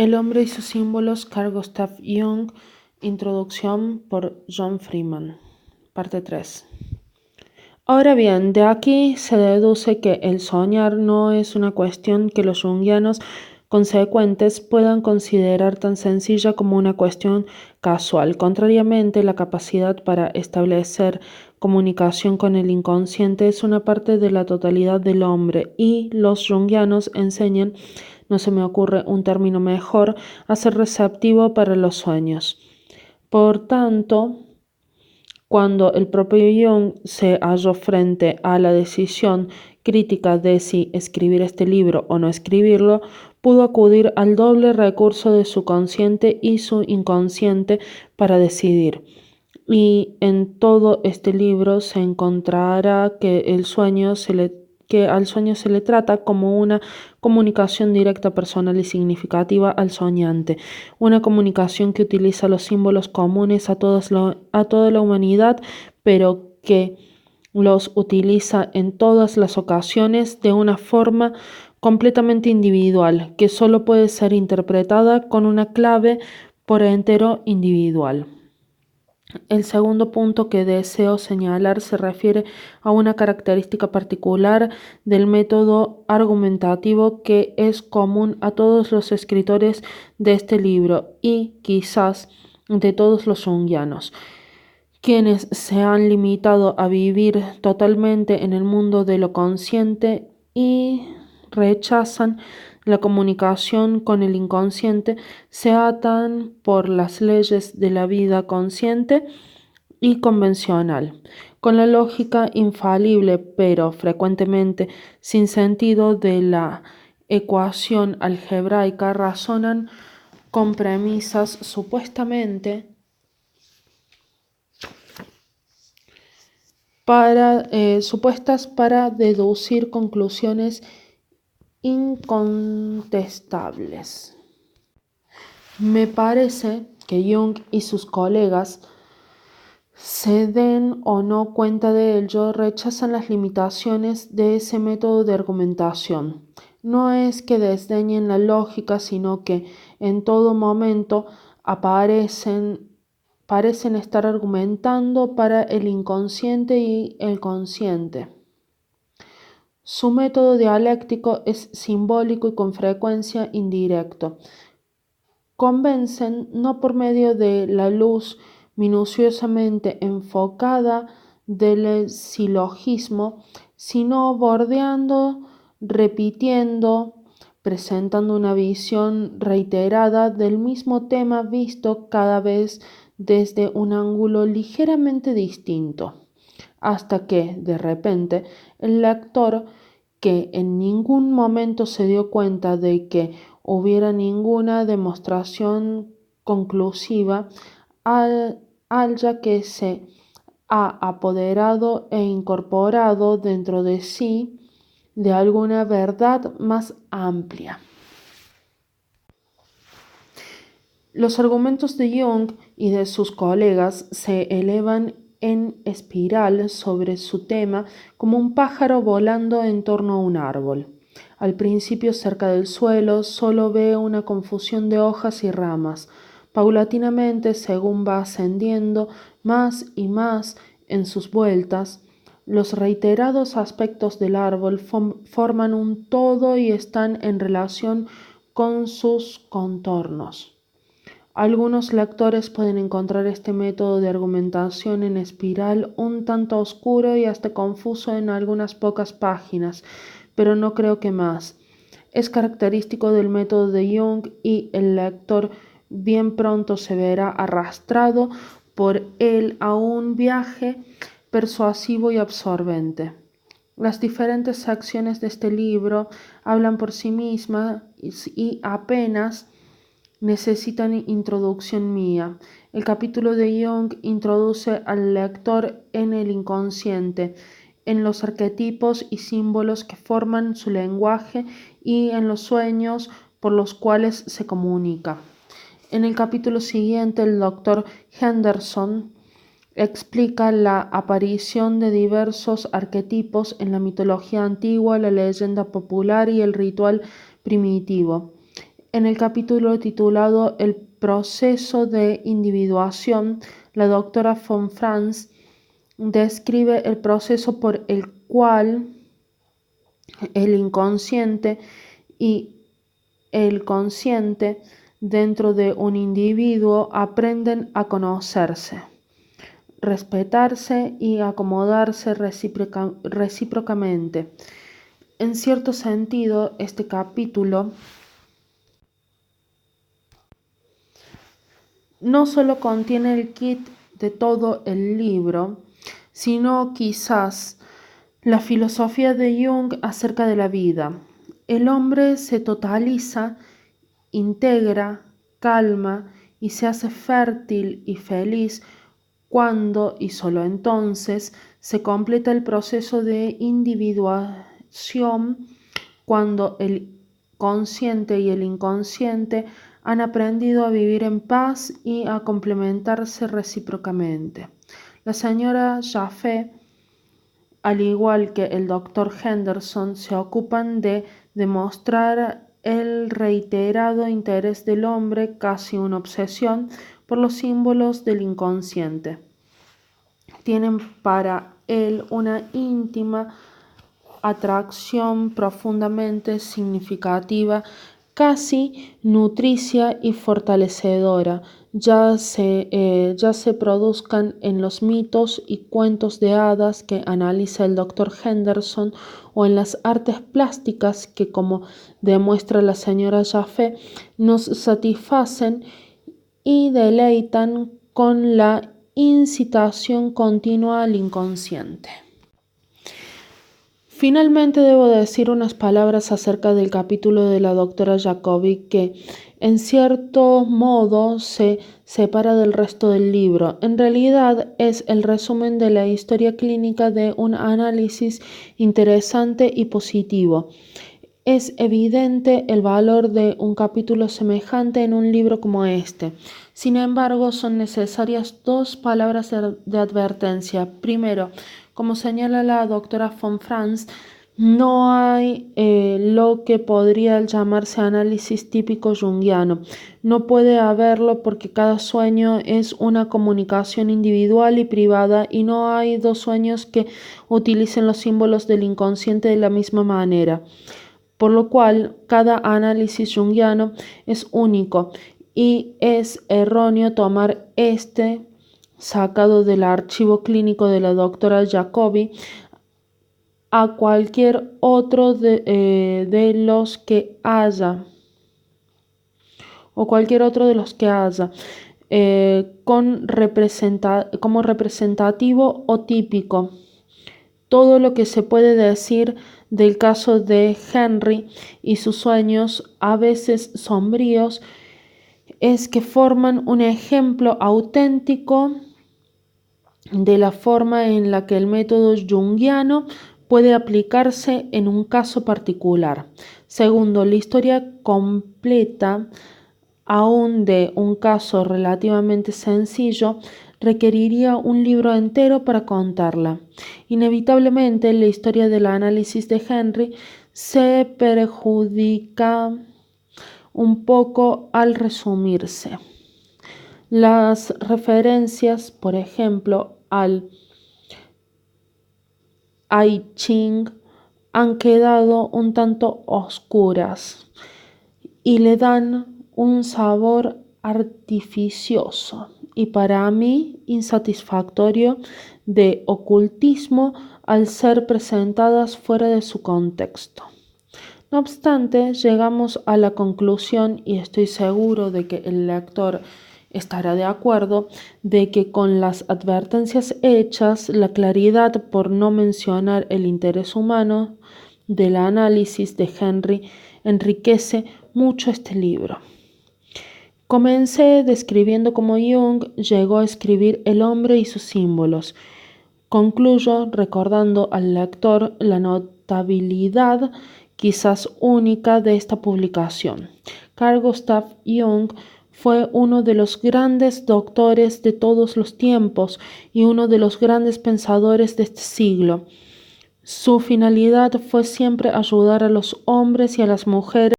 El hombre y sus símbolos, Carl Gustav Jung, introducción por John Freeman, parte 3. Ahora bien, de aquí se deduce que el soñar no es una cuestión que los junguianos consecuentes puedan considerar tan sencilla como una cuestión casual. Contrariamente, la capacidad para establecer comunicación con el inconsciente es una parte de la totalidad del hombre y los junguianos enseñan, no se me ocurre un término mejor, a ser receptivo para los sueños. Por tanto, cuando el propio Jung se halló frente a la decisión crítica de si escribir este libro o no escribirlo, pudo acudir al doble recurso de su consciente y su inconsciente para decidir. Y en todo este libro se encontrará que al sueño se le trata como una comunicación directa, personal y significativa al soñante, una comunicación que utiliza los símbolos comunes a toda la humanidad, pero que los utiliza en todas las ocasiones de una forma completamente individual, que solo puede ser interpretada con una clave por entero individual. El segundo punto que deseo señalar se refiere a una característica particular del método argumentativo que es común a todos los escritores de este libro y quizás de todos los junguianos, quienes se han limitado a vivir totalmente en el mundo de lo consciente y rechazan la comunicación con el inconsciente, se atan por las leyes de la vida consciente y convencional, con la lógica infalible pero frecuentemente sin sentido de la ecuación algebraica, razonan con premisas supuestas para deducir conclusiones incontestables. Me parece que Jung y sus colegas, se den o no cuenta de ello, rechazan las limitaciones de ese método de argumentación. No es que desdeñen la lógica, sino que en todo momento parecen estar argumentando para el inconsciente y el consciente. Su método dialéctico es simbólico y con frecuencia indirecto. Convencen no por medio de la luz minuciosamente enfocada del silogismo, sino bordeando, repitiendo, presentando una visión reiterada del mismo tema visto cada vez desde un ángulo ligeramente distinto, hasta que, de repente, el lector, que en ningún momento se dio cuenta de que hubiera ninguna demostración conclusiva, haya que se ha apoderado e incorporado dentro de sí de alguna verdad más amplia. Los argumentos de Jung y de sus colegas se elevan en espiral sobre su tema como un pájaro volando en torno a un árbol. Al principio, cerca del suelo, solo ve una confusión de hojas y ramas. Paulatinamente, según va ascendiendo más y más en sus vueltas, los reiterados aspectos del árbol forman un todo y están en relación con sus contornos. Algunos lectores pueden encontrar este método de argumentación en espiral un tanto oscuro y hasta confuso en algunas pocas páginas, pero no creo que más. Es característico del método de Jung y el lector bien pronto se verá arrastrado por él a un viaje persuasivo y absorbente. Las diferentes secciones de este libro hablan por sí mismas y apenas necesitan introducción mía. El capítulo de Jung introduce al lector en el inconsciente, en los arquetipos y símbolos que forman su lenguaje y en los sueños por los cuales se comunica. En el capítulo siguiente, el doctor Henderson explica la aparición de diversos arquetipos en la mitología antigua, la leyenda popular y el ritual primitivo. En el capítulo titulado El proceso de individuación, la doctora von Franz describe el proceso por el cual el inconsciente y el consciente dentro de un individuo aprenden a conocerse, respetarse y acomodarse recíprocamente. En cierto sentido, este capítulo no solo contiene el kit de todo el libro, sino quizás la filosofía de Jung acerca de la vida. El hombre se totaliza, integra, calma y se hace fértil y feliz cuando, y solo entonces, se completa el proceso de individuación, cuando el consciente y el inconsciente han aprendido a vivir en paz y a complementarse recíprocamente. La señora Jaffe, al igual que el doctor Henderson, se ocupan de demostrar el reiterado interés del hombre, casi una obsesión, por los símbolos del inconsciente. Tienen para él una íntima atracción profundamente significativa, casi nutricia y fortalecedora, ya se produzcan en los mitos y cuentos de hadas que analiza el Dr. Henderson o en las artes plásticas que, como demuestra la señora Jaffe, nos satisfacen y deleitan con la incitación continua al inconsciente. Finalmente debo decir unas palabras acerca del capítulo de la doctora Jacobi que, en cierto modo, se separa del resto del libro. En realidad es el resumen de la historia clínica de un análisis interesante y positivo. Es evidente el valor de un capítulo semejante en un libro como este. Sin embargo, son necesarias dos palabras de advertencia. Primero, como señala la doctora von Franz, no hay lo que podría llamarse análisis típico junguiano. No puede haberlo porque cada sueño es una comunicación individual y privada y no hay dos sueños que utilicen los símbolos del inconsciente de la misma manera. Por lo cual, cada análisis junguiano es único y es erróneo tomar este sacado del archivo clínico de la doctora Jacobi a cualquier otro de los que haya, o cualquier otro de los que haya, como representativo o típico. Todo lo que se puede decir del caso de Henry y sus sueños, a veces sombríos, es que forman un ejemplo auténtico de la forma en la que el método junguiano puede aplicarse en un caso particular. Segundo, la historia completa, aún de un caso relativamente sencillo, requeriría un libro entero para contarla. Inevitablemente, la historia del análisis de Henry se perjudica un poco al resumirse. Las referencias, por ejemplo, al I Ching han quedado un tanto oscuras y le dan un sabor artificioso y para mí insatisfactorio de ocultismo al ser presentadas fuera de su contexto. No obstante, llegamos a la conclusión, y estoy seguro de que el lector estará de acuerdo, de que con las advertencias hechas, la claridad, por no mencionar el interés humano, del análisis de Henry enriquece mucho este libro. Comencé describiendo cómo Jung llegó a escribir El hombre y sus símbolos. Concluyo recordando al lector la notabilidad quizás única de esta publicación. Carl Gustav Jung fue uno de los grandes doctores de todos los tiempos y uno de los grandes pensadores de este siglo. Su finalidad fue siempre ayudar a los hombres y a las mujeres